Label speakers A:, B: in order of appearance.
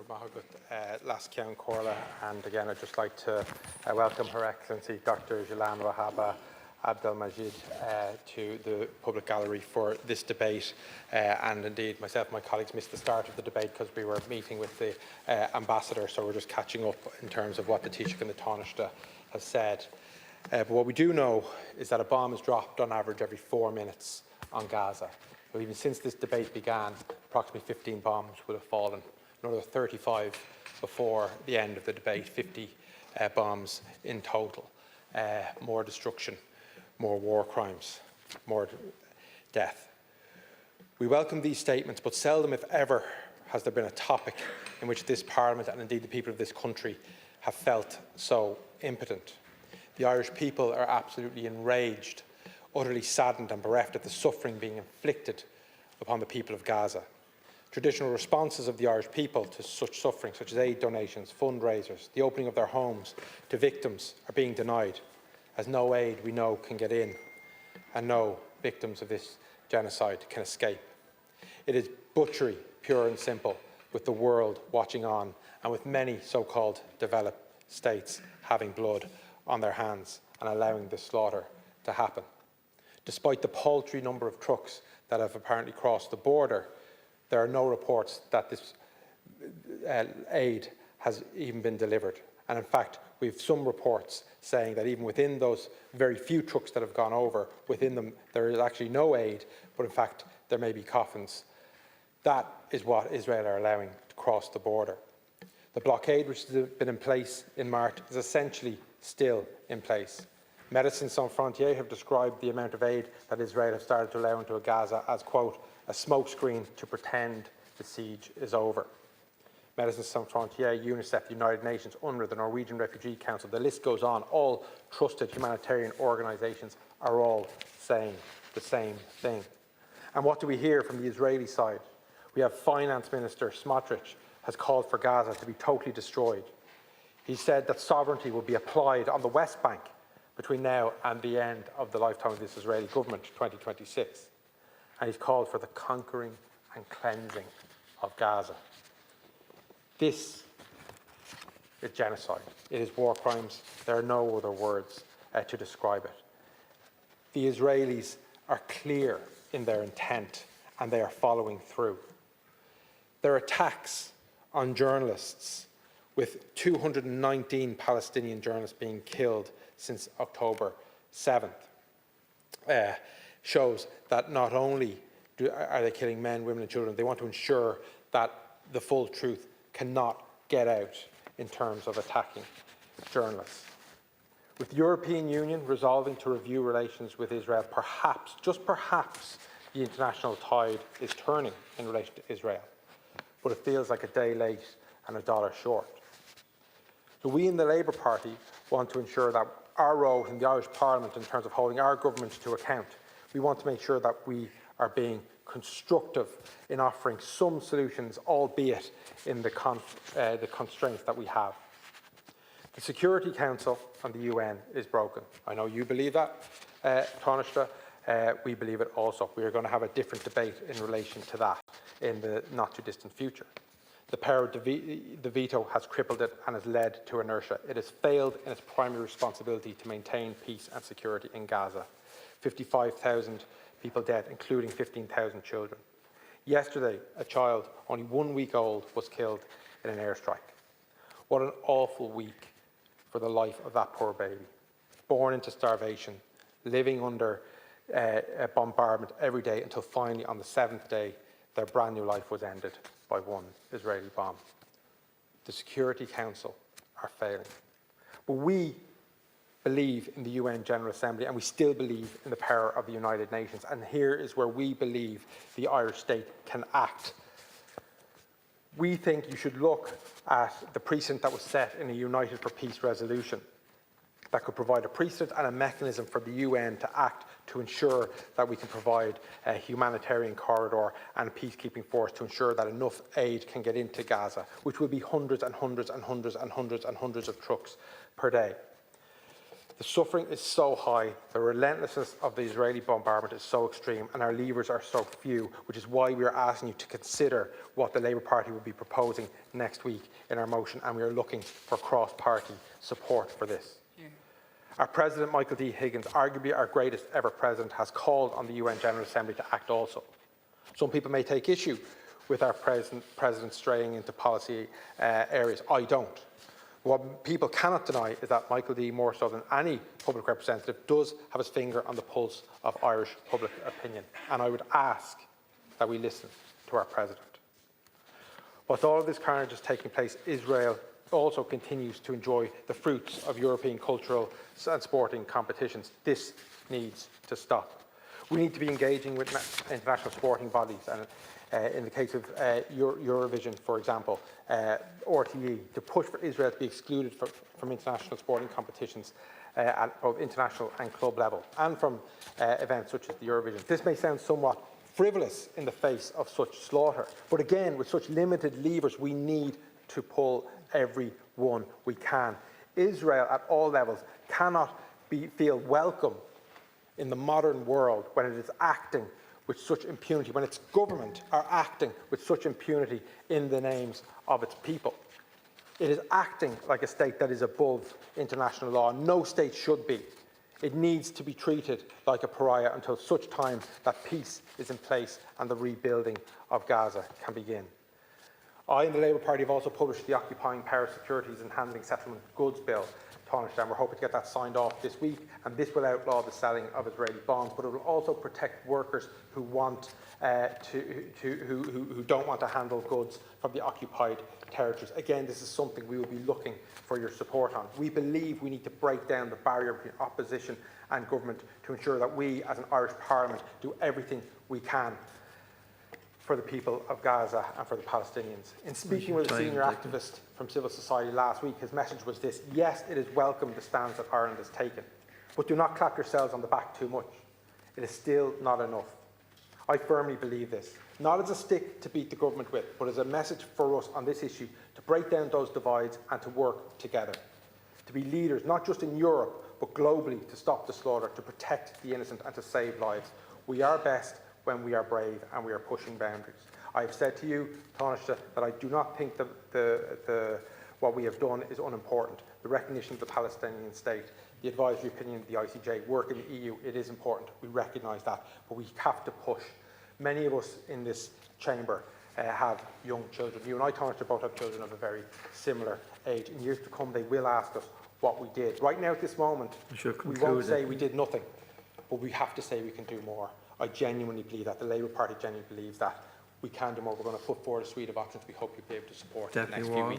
A: Mahagut Lascian Corla, and again I'd just like to welcome Her Excellency Dr. Jilan Wahaba Abdelmajid to the public gallery for this debate, and indeed myself and my colleagues missed the start of the debate because we were meeting with the ambassador, so we're just catching up in terms of what the Taoiseach and the Taoiseach has said. But what we do know is that a bomb is dropped on average every 4 minutes on Gaza. Well, even since this debate began, approximately 15 bombs will have fallen, another 35 before the end of the debate, 50 bombs in total. More destruction, more war crimes, more death. We welcome these statements, but seldom, if ever, has there been a topic in which this Parliament and indeed the people of this country have felt so impotent. The Irish people are absolutely enraged, utterly saddened and bereft at the suffering being inflicted upon the people of Gaza. Traditional responses of the Irish people to such suffering, such as aid donations, fundraisers, the opening of their homes to victims, are being denied, as no aid we know can get in, and no victims of this genocide can escape. It is butchery, pure and simple, with the world watching on, and with many so-called developed states having blood on their hands and allowing this slaughter to happen. Despite the paltry number of trucks that have apparently crossed the border, there are no reports that this aid has even been delivered. And in fact, we have some reports saying that even within those very few trucks that have gone over, within them there is actually no aid, but in fact there may be coffins. That is what Israel are allowing to cross the border. The blockade which has been in place in March is essentially still in place. Médecins Sans Frontières have described the amount of aid that Israel have started to allow into Gaza as, quote, a smokescreen to pretend the siege is over. Médecins Sans Frontières, UNICEF, the United Nations, UNRWA, the Norwegian Refugee Council, the list goes on. All trusted humanitarian organisations are all saying the same thing. And what do we hear from the Israeli side? We have Finance Minister Smotrich has called for Gaza to be totally destroyed. He said that sovereignty will be applied on the West Bank between now and the end of the lifetime of this Israeli government, 2026. And he's called for the conquering and cleansing of Gaza. This is genocide. It is war crimes. There are no other words to describe it. The Israelis are clear in their intent and they are following through. Their attacks on journalists, with 219 Palestinian journalists being killed since October 7th, shows that not only are they killing men, women and children, they want to ensure that the full truth cannot get out in terms of attacking journalists. With the European Union resolving to review relations with Israel, perhaps, just perhaps, the international tide is turning in relation to Israel. But it feels like a day late and a dollar short. So we in the Labour Party want to ensure that our role in the Irish Parliament in terms of holding our government to account, we want to make sure that we are being constructive in offering some solutions, albeit in the constraints that we have. The Security Council and the UN is broken. I know you believe that, Taoiseach. We believe it also. We are going to have a different debate in relation to that in the not-too-distant future. The power of the veto has crippled it and has led to inertia. It has failed in its primary responsibility to maintain peace and security in Gaza. 55,000 people dead, including 15,000 children. Yesterday, a child only 1 week old was killed in an airstrike. What an awful week for the life of that poor baby. Born into starvation, living under a bombardment every day until finally on the 7th day, their brand new life was ended by one Israeli bomb. The Security Council are failing. But we believe in the UN General Assembly and we still believe in the power of the United Nations. And here is where we believe the Irish state can act. We think you should look at the precedent that was set in a United for Peace resolution that could provide a precedent and a mechanism for the UN to act to ensure that we can provide a humanitarian corridor and a peacekeeping force to ensure that enough aid can get into Gaza, which will be hundreds and hundreds and hundreds and hundreds and hundreds of trucks per day. The suffering is so high, the relentlessness of the Israeli bombardment is so extreme, and our levers are so few, which is why we are asking you to consider what the Labour Party will be proposing next week in our motion, and we are looking for cross-party support for this. Our President, Michael D. Higgins, arguably our greatest ever President, has called on the UN General Assembly to act also. Some people may take issue with our President straying into policy areas. I don't. What people cannot deny is that Michael D, more so than any public representative, does have his finger on the pulse of Irish public opinion. And I would ask that we listen to our President. Whilst all of this carnage is taking place, Israel also continues to enjoy the fruits of European cultural and sporting competitions. This needs to stop. We need to be engaging with international sporting bodies, and in the case of Eurovision, for example, RTE, to push for Israel to be excluded from international sporting competitions at both international and club level, and from events such as the Eurovision. This may sound somewhat frivolous in the face of such slaughter, but again, with such limited levers, we need to pull every one we can. Israel, at all levels, cannot feel welcome in the modern world when it is acting with such impunity, when its government are acting with such impunity in the names of its people. It is acting like a state that is above international law. No state should be. It needs to be treated like a pariah until such time that peace is in place and the rebuilding of Gaza can begin. I and the Labour Party have also published the Occupying Power Securities and Handling Settlement Goods Bill, and we're hoping to get that signed off this week, and this will outlaw the selling of Israeli bonds, but it will also protect workers who who don't want to handle goods from the occupied territories. Again, this is something we will be looking for your support on. We believe we need to break down the barrier between opposition and government to ensure that we, as an Irish Parliament, do everything we can for the people of Gaza and for the Palestinians. In speaking with a senior activist from civil society last week, his message was this: yes, it is welcome the stance that Ireland has taken, but do not clap yourselves on the back too much. It is still not enough. I firmly believe this, not as a stick to beat the government with, but as a message for us on this issue to break down those divides and to work together. To be leaders, not just in Europe, but globally, to stop the slaughter, to protect the innocent and to save lives. We are best when we are brave and we are pushing boundaries. I have said to you, Taoiseach, that I do not think that what we have done is unimportant. The recognition of the Palestinian state, the advisory opinion of the ICJ, work in the EU, it is important. We recognise that, but we have to push. Many of us in this chamber have young children. You and I, Taoiseach, both have children of a very similar age. In years to come, they will ask us what we did. Right now, at this moment, we won't say we did nothing, but we have to say we can do more. I genuinely believe that. The Labour Party genuinely believes that we can do more. We're going to put forward a suite of options we hope you'll be able to support in the next few weeks.